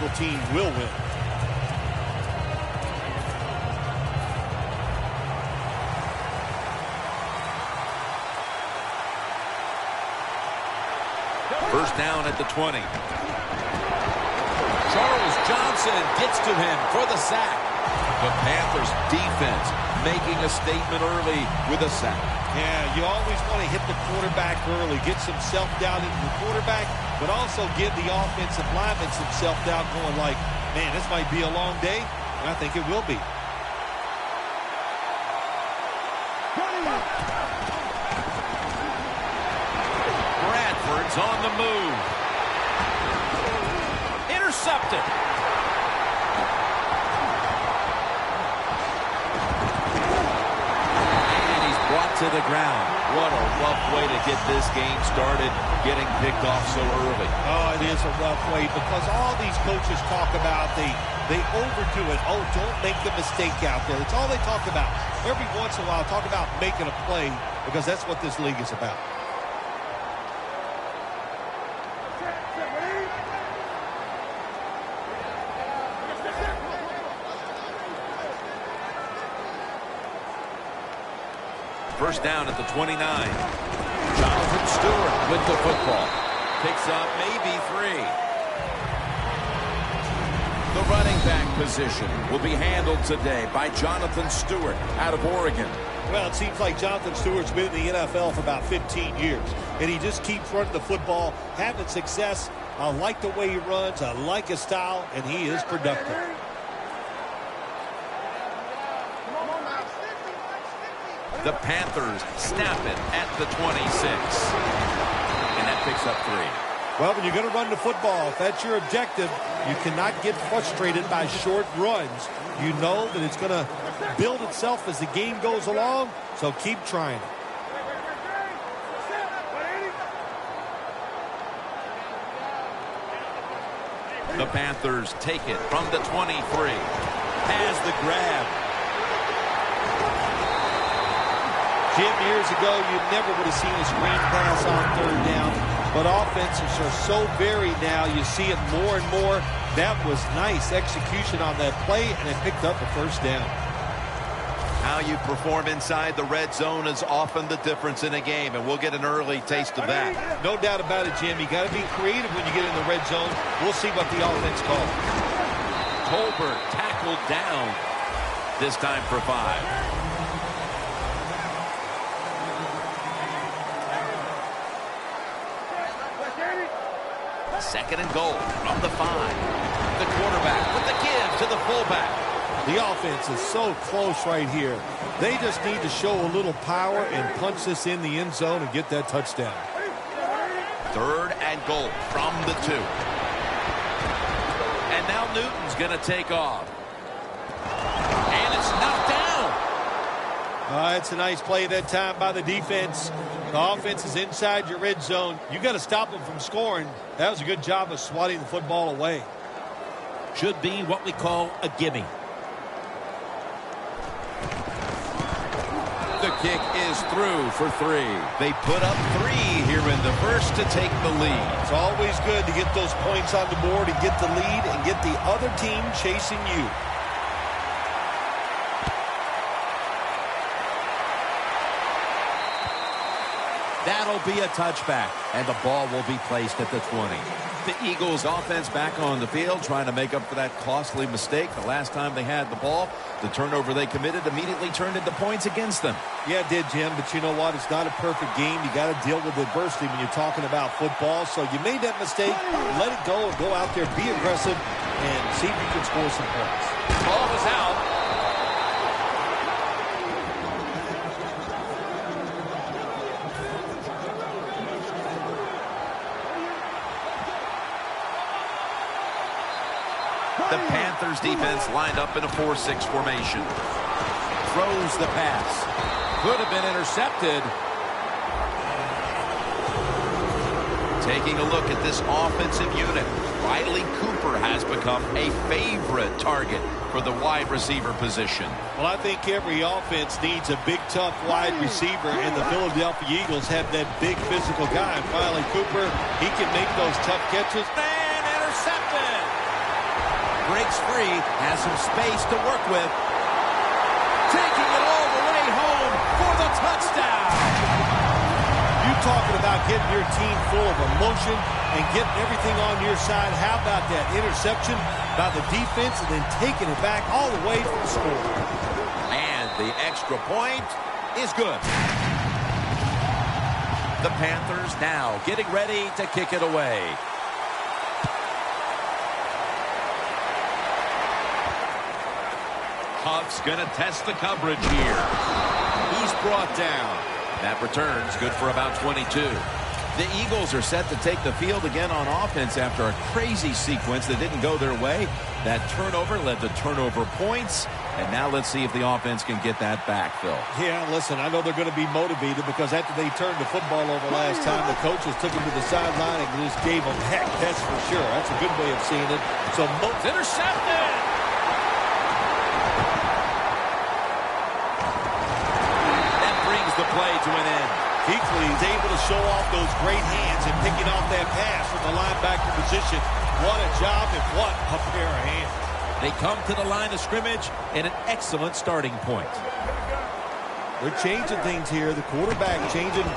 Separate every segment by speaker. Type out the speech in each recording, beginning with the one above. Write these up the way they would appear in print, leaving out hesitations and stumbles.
Speaker 1: physical team will win.
Speaker 2: First down at the 20. Charles Johnson gets to him for the sack. The Panthers defense making a statement early with a sack.
Speaker 1: Yeah, you always want to hit the quarterback early, get some self-doubt into the quarterback, but also give the offensive lineman some self-doubt going like, man, this might be a long day, and I think it will be.
Speaker 2: Bradford's on the move. Intercepted. Brought to the ground. What a rough way to get this game started, getting picked off so early.
Speaker 1: Oh, it is a rough way because all these coaches talk about, they overdo it. Oh, don't make the mistake out there. That's all they talk about. Every once in a while, talk about making a play because that's what this league is about.
Speaker 2: First down at the 29. Jonathan Stewart with the football. Picks up maybe 3. The running back position will be handled today by Jonathan Stewart out of Oregon.
Speaker 1: Well, it seems like Jonathan Stewart's been in the NFL for about 15 years, and he just keeps running the football, having success. I like the way he runs. I like his style, and he is productive.
Speaker 2: The Panthers snap it at the 26. And that picks up 3.
Speaker 1: Well, when you're going to run the football, if that's your objective, you cannot get frustrated by short runs. You know that it's going to build itself as the game goes along, so keep trying.
Speaker 2: The Panthers take it from the 23. Has the grab.
Speaker 1: Jim, years ago, you never would have seen a screen pass on third down, but offenses are so varied now. You see it more and more. That was nice execution on that play, and it picked up a first down.
Speaker 2: How you perform inside the red zone is often the difference in a game, and we'll get an early taste of that.
Speaker 1: No doubt about it, Jim. You got to be creative when you get in the red zone. We'll see what the offense calls.
Speaker 2: Tolbert tackled down, this time for 5. Second and goal from the 5. The quarterback with the give to the fullback.
Speaker 1: The offense is so close right here. They just need to show a little power and punch this in the end zone and get that touchdown.
Speaker 2: Third and goal from the 2. And now Newton's going to take off. And it's knocked down.
Speaker 1: It's a nice play that time by the defense. The offense is inside your red zone. You got to stop them from scoring. That was a good job of swatting the football away.
Speaker 2: Should be what we call a gimme. The kick is through for 3. They put up 3 here in the first to take the lead.
Speaker 1: It's always good to get those points on the board and get the lead and get the other team chasing you.
Speaker 2: That'll be a touchback, and the ball will be placed at the 20. The Eagles offense back on the field trying to make up for that costly mistake. The last time they had the ball, the turnover they committed immediately turned into points against them.
Speaker 1: Yeah, it did, Jim, but you know what? It's not a perfect game. You got to deal with adversity when you're talking about football. So you made that mistake, let it go, and go out there, be aggressive, and see if you can score some points.
Speaker 2: Ball was out. The Panthers defense lined up in a 4-6 formation. Throws the pass. Could have been intercepted. Taking a look at this offensive unit, Riley Cooper has become a favorite target for the wide receiver position.
Speaker 1: Well, I think every offense needs a big, tough wide receiver, and the Philadelphia Eagles have that big physical guy. Riley Cooper, he can make those tough catches.
Speaker 2: And intercepted. breaks free, has some space to work with. Taking it all the way home for the touchdown.
Speaker 1: You talking about getting your team full of emotion and getting everything on your side. How about that interception by the defense and then taking it back all the way from the score?
Speaker 2: And the extra point is good. The Panthers now getting ready to kick it away. Huff's going to test the coverage here. He's brought down. That return's good for about 22. The Eagles are set to take the field again on offense after a crazy sequence that didn't go their way. That turnover led to turnover points. And now let's see if the offense can get that back, Phil.
Speaker 1: Yeah, listen, I know they're going to be motivated because after they turned the football over last time, the coaches took him to the sideline and just gave him heck, that's for sure. That's a good way of seeing it. So,
Speaker 2: intercepted! That brings the play to an end.
Speaker 1: Kuechly is able to show off those great hands and picking off that pass from the linebacker position. What a job and what a pair of hands.
Speaker 2: They come to the line of scrimmage in an excellent starting point.
Speaker 1: They're changing things here. The quarterback changing.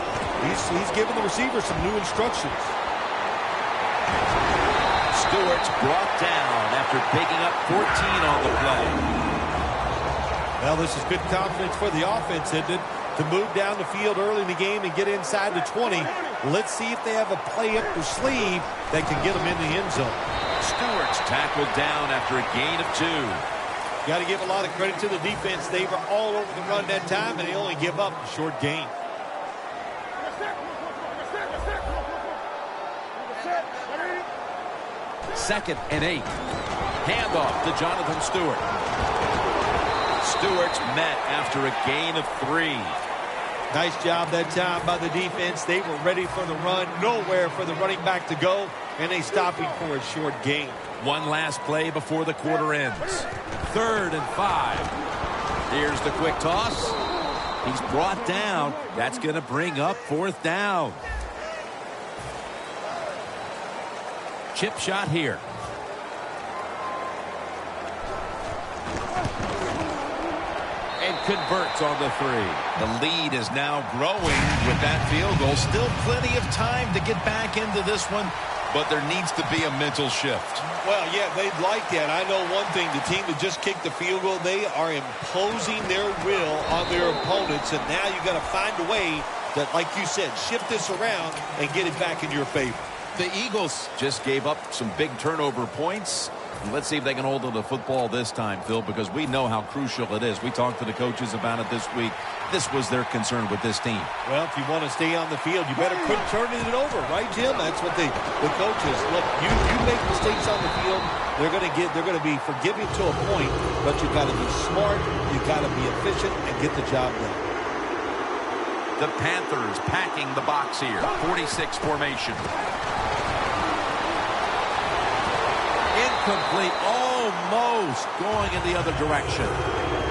Speaker 1: He's giving the receiver some new instructions.
Speaker 2: Stewart's brought down after picking up 14 on the play.
Speaker 1: Well, this is good confidence for the offense, isn't it? To move down the field early in the game and get inside the 20. Let's see if they have a play up their sleeve that can get them in the end zone.
Speaker 2: Stewart's tackled down after a gain of 2.
Speaker 1: Got to give a lot of credit to the defense. They were all over the run that time, and they only give up a short gain.
Speaker 2: Second and 8. Handoff to Jonathan Stewart. Stewart's met after a gain of 3.
Speaker 1: Nice job that time by the defense. They were ready for the run. Nowhere for the running back to go. And they stop him for a short gain.
Speaker 2: One last play before the quarter ends. 3rd and 5. Here's the quick toss. He's brought down. That's going to bring up 4th down. Chip shot here. And converts on the 3. The lead is now growing with that field goal. Still plenty of time to get back into this one, but there needs to be a mental shift.
Speaker 1: Well, yeah, they'd like that. I know one thing. The team that just kicked the field goal, they are imposing their will on their opponents, and now you got to find a way that, like you said, shift this around and get it back in your favor.
Speaker 2: The Eagles just gave up some big turnover points. Let's see if they can hold on to the football this time, Phil, because we know how crucial it is. We talked to the coaches about it this week. This was their concern with this team.
Speaker 1: Well, if you want to stay on the field, you better quit turning it over, right, Jim? That's what the coaches look. You make mistakes on the field, they're going to be forgiving to a point, but you got to be smart, you got to be efficient, and get the job done.
Speaker 2: The Panthers packing the box here. 46 formation. Incomplete, almost going in the other direction.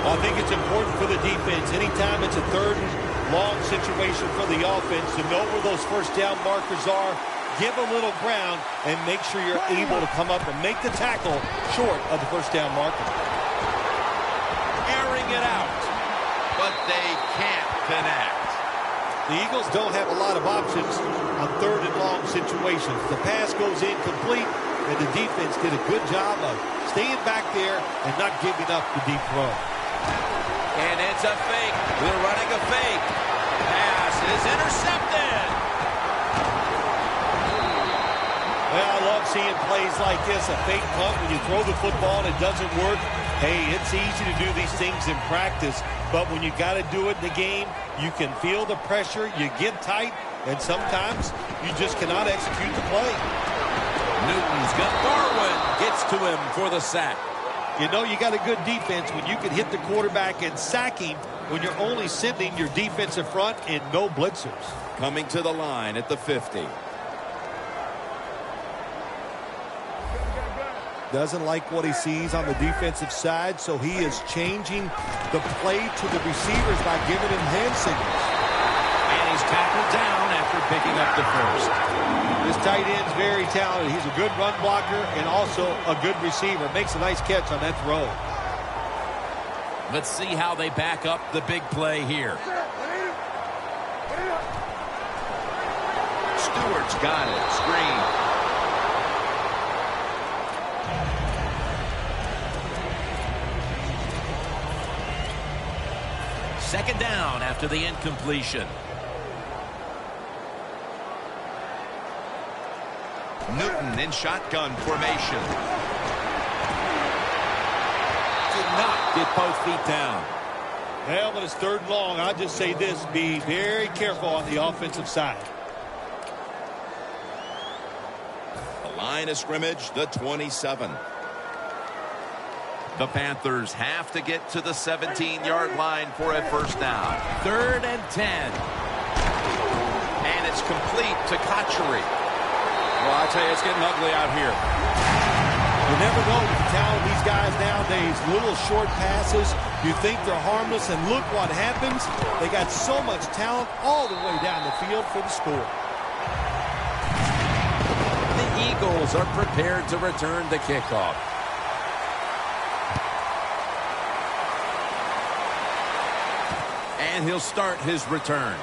Speaker 1: Well, I think it's important for the defense. Anytime it's a 3rd and long situation for the offense, to know where those first down markers are, give a little ground, and make sure you're able to come up and make the tackle short of the first down marker.
Speaker 2: Airing it out, but they can't connect.
Speaker 1: The Eagles don't have a lot of options on 3rd and long situations. The pass goes incomplete, and the defense did a good job of staying back there and not giving up the deep throw.
Speaker 2: And it's a fake. They're running a fake. Pass is intercepted.
Speaker 1: Well, I love seeing plays like this. A fake punt when you throw the football and it doesn't work. Hey, it's easy to do these things in practice, but when you got to do it in the game, you can feel the pressure, you get tight, and sometimes you just cannot execute the play.
Speaker 2: Newton's got Darwin, gets to him for the sack.
Speaker 1: You know you got a good defense when you can hit the quarterback and sack him when you're only sending your defensive front and no blitzers.
Speaker 2: Coming to the line at the 50.
Speaker 1: Doesn't like what he sees on the defensive side, so he is changing the play to the receivers by giving him hand signals.
Speaker 2: And he's tackled down after picking up the 1st.
Speaker 1: This tight end's very talented. He's a good run blocker and also a good receiver. Makes a nice catch on that throw.
Speaker 2: Let's see how they back up the big play here. Stewart's got it. Screen. Second down after the incompletion. Newton in shotgun formation. Did not get both feet down.
Speaker 1: Well, when it's third and long, I'll just say this. Be very careful on the offensive side.
Speaker 2: The line of scrimmage, the 27. The Panthers have to get to the 17-yard line for a first down. 3rd and 10. And it's complete to Kachary. Well, I tell you, it's getting ugly out here.
Speaker 1: You never know with the talent of these guys nowadays. Little short passes. You think they're harmless, and look what happens. They got so much talent all the way down the field for the score.
Speaker 2: The Eagles are prepared to return the kickoff. And he'll start his return.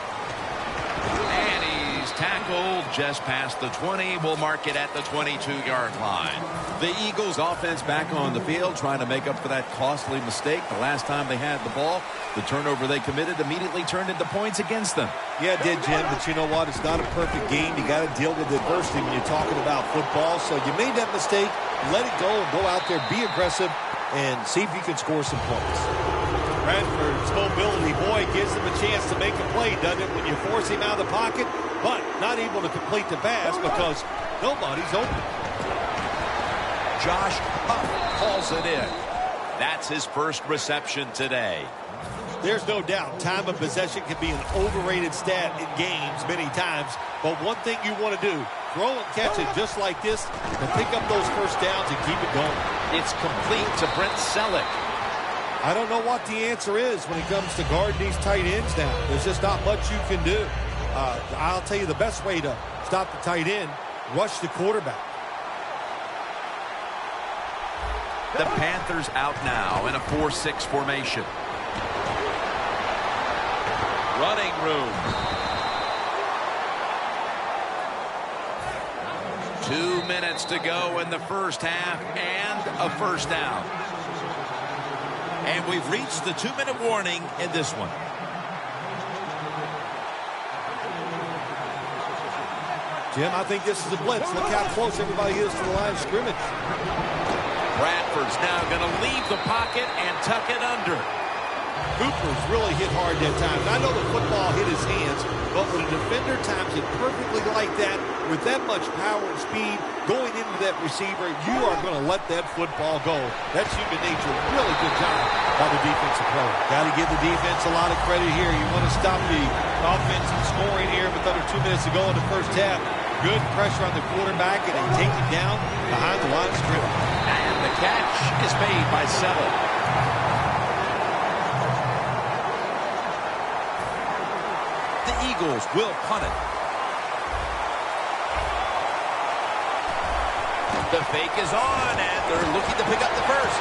Speaker 2: And he's tackled just past the 20. We'll mark it at the 22-yard line. The Eagles offense back on the field trying to make up for that costly mistake. The last time they had the ball, the turnover they committed immediately turned into points against them.
Speaker 1: Yeah, it did, Jim, but you know what? It's not a perfect game. You got to deal with adversity when you're talking about football. So you made that mistake. Let it go and go out there, be aggressive, and see if you can score some points. Bradford's mobility, boy, gives him a chance to make a play, doesn't it, when you force him out of the pocket, but not able to complete the pass because nobody's open.
Speaker 2: Josh Huff calls it in. That's his first reception today.
Speaker 1: There's no doubt time of possession can be an overrated stat in games many times, but one thing you want to do, throw and catch it just like this and pick up those first downs and keep it going.
Speaker 2: It's complete to Brent Selleck.
Speaker 1: I don't know what the answer is when it comes to guarding these tight ends now. There's just not much you can do. I'll tell you the best way to stop the tight end, rush the quarterback.
Speaker 2: The Panthers out now in a 4-6 formation. Running room. 2 minutes to go in the first half and a first down. And we've reached the 2-minute warning in this one.
Speaker 1: Jim, I think this is a blitz. Look how close everybody is to the line of scrimmage.
Speaker 2: Bradford's now going to leave the pocket and tuck it under.
Speaker 1: Cooper's really hit hard that time. I know the football hit his hands, but when a defender times it perfectly like that, with that much power and speed going into that receiver, you are going to let that football go. That's human nature. Really good job by the defensive player. Got to give the defense a lot of credit here. You want to stop the offense from scoring here with under 2 minutes to go in the first half. Good pressure on the quarterback, and they take him down behind the line of scrimmage.
Speaker 2: And the catch is made by Settle. The Eagles will punt it. The fake is on, and they're looking to pick up the first.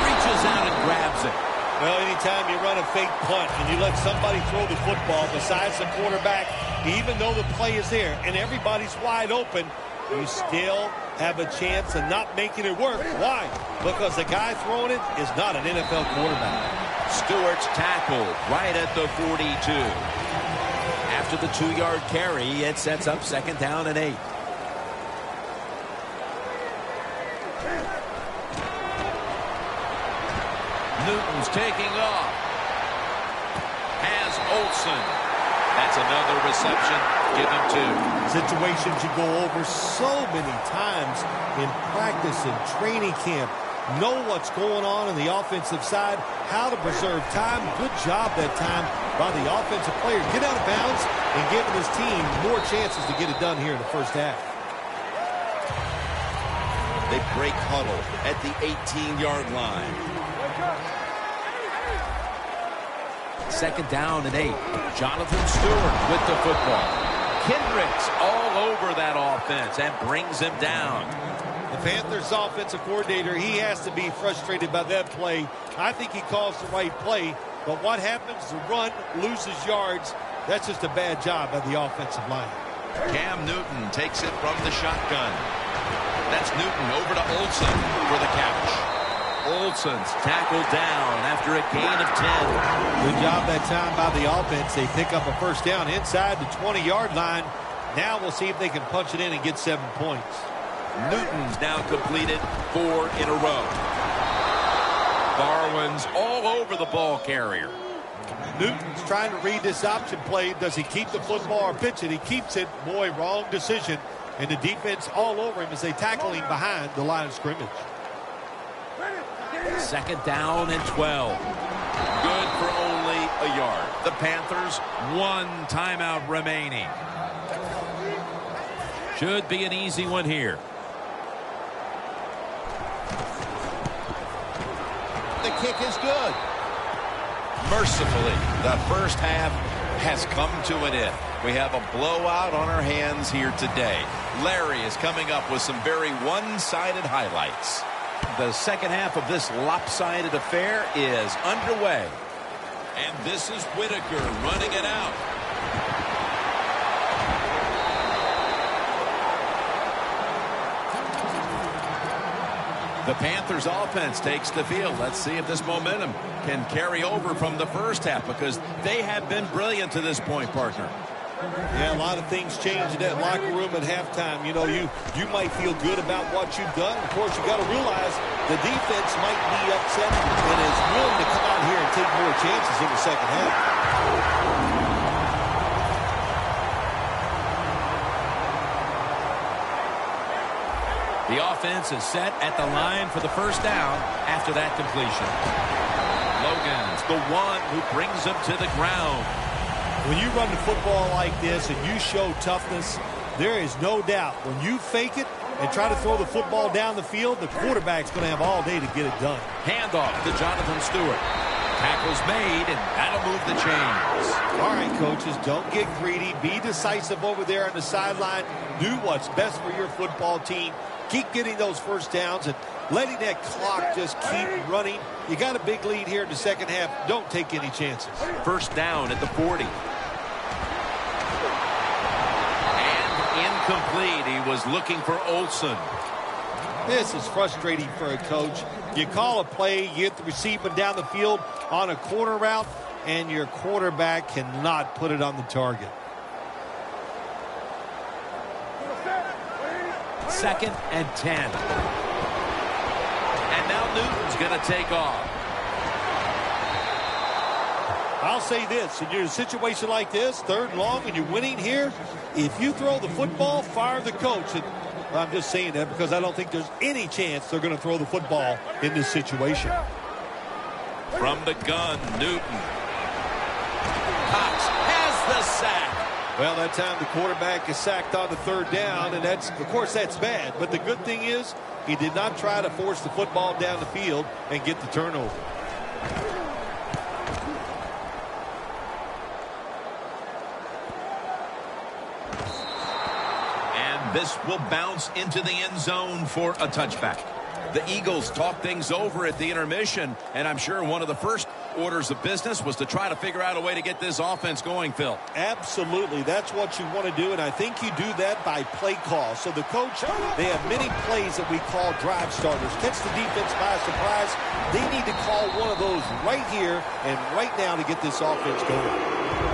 Speaker 2: Reaches out and grabs it.
Speaker 1: Well, anytime you run a fake punt and you let somebody throw the football besides the quarterback, even though the play is there and everybody's wide open, you still have a chance of not making it work. Why? Because the guy throwing it is not an NFL quarterback.
Speaker 2: Stewart's tackled right at the 42. After the 2-yard carry, it sets up 2nd down and 8. Newton's taking off. Has Olsen. That's another reception. Give him 2.
Speaker 1: Situations you go over so many times in practice and training camp. Know what's going on the offensive side, how to preserve time. Good job that time by the offensive player. Get out of bounds and giving his team more chances to get it done here in the first half.
Speaker 2: They break huddle at the 18-yard line. 2nd down and 8. Jonathan Stewart with the football. Kendricks all over that offense and brings him down.
Speaker 1: The Panthers offensive coordinator, he has to be frustrated by that play. I think he calls the right play, but what happens? The run loses yards. That's just a bad job by the offensive line.
Speaker 2: Cam Newton takes it from the shotgun. That's Newton over to Olsen for the catch. Olsen's tackled down after a gain of 10.
Speaker 1: Good job that time by the offense. They pick up a first down inside the 20-yard line. Now we'll see if they can punch it in and get 7 points.
Speaker 2: Newton's now completed 4 in a row. Barwin's all over the ball carrier.
Speaker 1: Newton's trying to read this option play. Does he keep the football or pitch it? He keeps it. Boy, wrong decision. And the defense all over him as they tackle him behind the line of scrimmage.
Speaker 2: 2nd down and 12. Good for only a yard. The Panthers, 1 timeout remaining. Should be an easy one here. The kick is good. Mercifully, the first half has come to an end. We have a blowout on our hands here today. Larry is coming up with some very one-sided highlights. The second half of this lopsided affair is underway. And this is Whitaker running it out. The Panthers offense takes the field. Let's see if this momentum can carry over from the first half, because they have been brilliant to this point, partner.
Speaker 1: Yeah, a lot of things change in that locker room at halftime. You know, you might feel good about what you've done. Of course, you got to realize the defense might be upset and is willing to come out here and take more chances in the second half.
Speaker 2: The offense is set at the line for the first down after that completion. Logan's the one who brings him to the ground.
Speaker 1: When you run the football like this and you show toughness, there is no doubt when you fake it and try to throw the football down the field, the quarterback's going to have all day to get it done.
Speaker 2: Handoff to Jonathan Stewart. Tackle's made, and that'll move the chains.
Speaker 1: All right, coaches, don't get greedy. Be decisive over there on the sideline. Do what's best for your football team. Keep getting those first downs and letting that clock just keep running. You got a big lead here in the second half. Don't take any chances.
Speaker 2: First down at the 40. And incomplete. He was looking for Olsen.
Speaker 1: This is frustrating for a coach. You call a play, you get the receiver down the field on a corner route, and your quarterback cannot put it on the target.
Speaker 2: 2nd and 10. And now Newton's going to take off.
Speaker 1: I'll say this, in a situation like this, 3rd and long, and you're winning here, if you throw the football, fire the coach. And I'm just saying that because I don't think there's any chance they're going to throw the football in this situation.
Speaker 2: From the gun, Newton. Cox has the sack.
Speaker 1: Well, that time the quarterback is sacked on the 3rd down, and that's, of course, that's bad. But the good thing is he did not try to force the football down the field and get the turnover.
Speaker 2: And this will bounce into the end zone for a touchback. The Eagles talk things over at the intermission, and I'm sure one of the first orders of business was to try to figure out a way to get this offense going, Phil.
Speaker 1: Absolutely. That's what you want to do, and I think you do that by play call. So the coach, they have many plays that we call drive starters. Catch the defense by surprise. They need to call one of those right here and right now to get this offense going.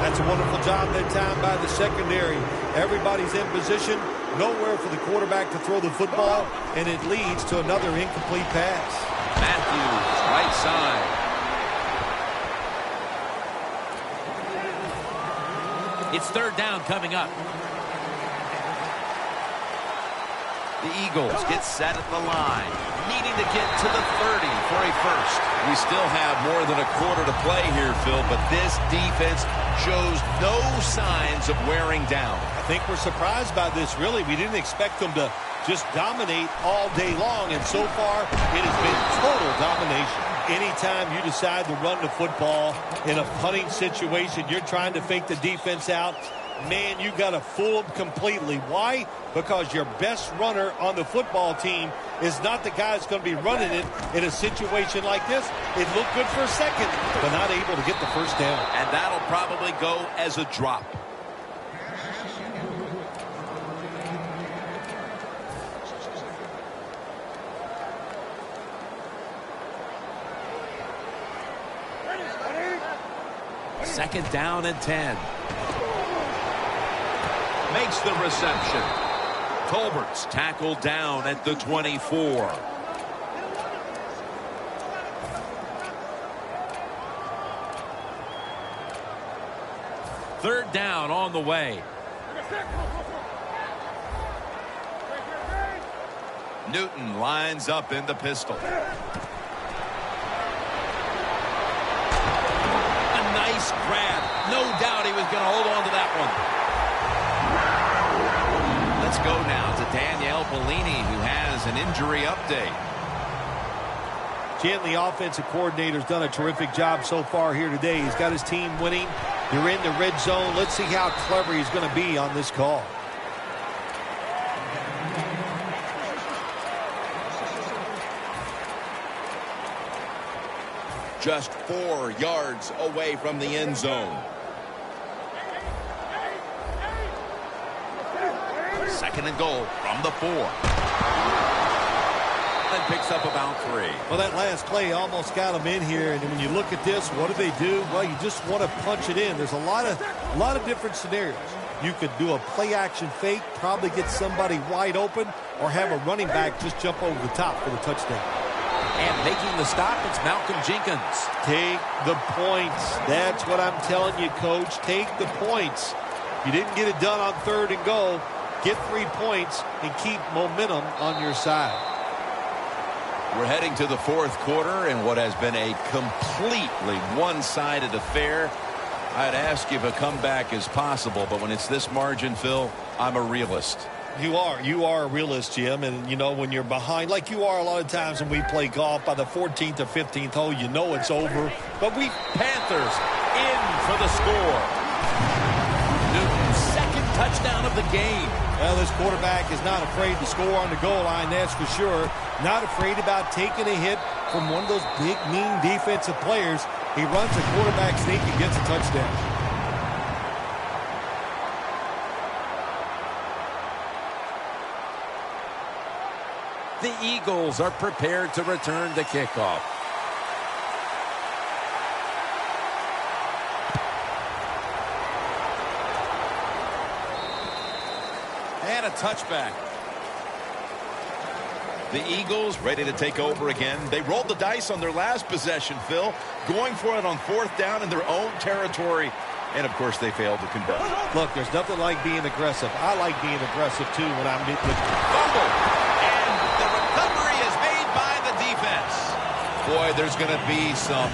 Speaker 1: That's a wonderful job that time by the secondary. Everybody's in position. Nowhere for the quarterback to throw the football, and it leads to another incomplete pass.
Speaker 2: Matthews, right side. It's 3rd down coming up. The Eagles get set at the line, needing to get to the 30 for a first. We still have more than a quarter to play here, Phil, but this defense shows no signs of wearing down.
Speaker 1: I think we're surprised by this, really. We didn't expect them to just dominate all day long, and so far it has been total domination. Anytime you decide to run the football in a punting situation, you're trying to fake the defense out. man, you got to fool them completely. Why? Because your best runner on the football team is not the guy that's going to be running it in a situation like this. It looked good for a second, but not able to get the first down.
Speaker 2: And that'll probably go as a drop. Second down and 10. Makes the reception. Tolbert's tackled down at the 24. Third down on the way. Newton lines up in the pistol. Grab. No doubt he was going to hold on to that one. Let's go now to Danielle Bellini, who has an injury update.
Speaker 1: Jim, the offensive coordinator's done a terrific job so far here today. He's got his team winning. They're in the red zone. Let's see how clever he's going to be on this call.
Speaker 2: Just 4 yards away from the end zone. Second and goal from the 4. And picks up about 3.
Speaker 1: Well, that last play almost got him in here. And when you look at this, what do? Well, you just want to punch it in. There's a lot of different scenarios. You could do a play-action fake, probably get somebody wide open, or have a running back just jump over the top for the touchdown.
Speaker 2: And making the stop, it's Malcolm Jenkins.
Speaker 1: Take the points. That's what I'm telling you, Coach. Take the points. You didn't get it done on third and goal. Get 3 points and keep momentum on your side.
Speaker 2: We're heading to the fourth quarter in what has been a completely one-sided affair. I'd ask you if a comeback is possible, but when it's this margin, Phil, I'm a realist.
Speaker 1: You are a realist, Jim, and you know when you're behind, like you are a lot of times when we play golf, by the 14th or 15th hole, you know it's over. But
Speaker 2: Panthers in for the score. Newton's second touchdown of the game.
Speaker 1: Well, this quarterback is not afraid to score on the goal line, that's for sure. Not afraid about taking a hit from one of those big, mean defensive players. He runs a quarterback sneak and gets a touchdown.
Speaker 2: The Eagles are prepared to return the kickoff. And a touchback. The Eagles ready to take over again. They rolled the dice on their last possession, Phil, going for it on fourth down in their own territory. And, of course, they failed to convert.
Speaker 1: Look, there's nothing like being aggressive. I like being aggressive, too, when I'm with
Speaker 2: fumble. And the recovery is made by the defense. Boy, there's going to be some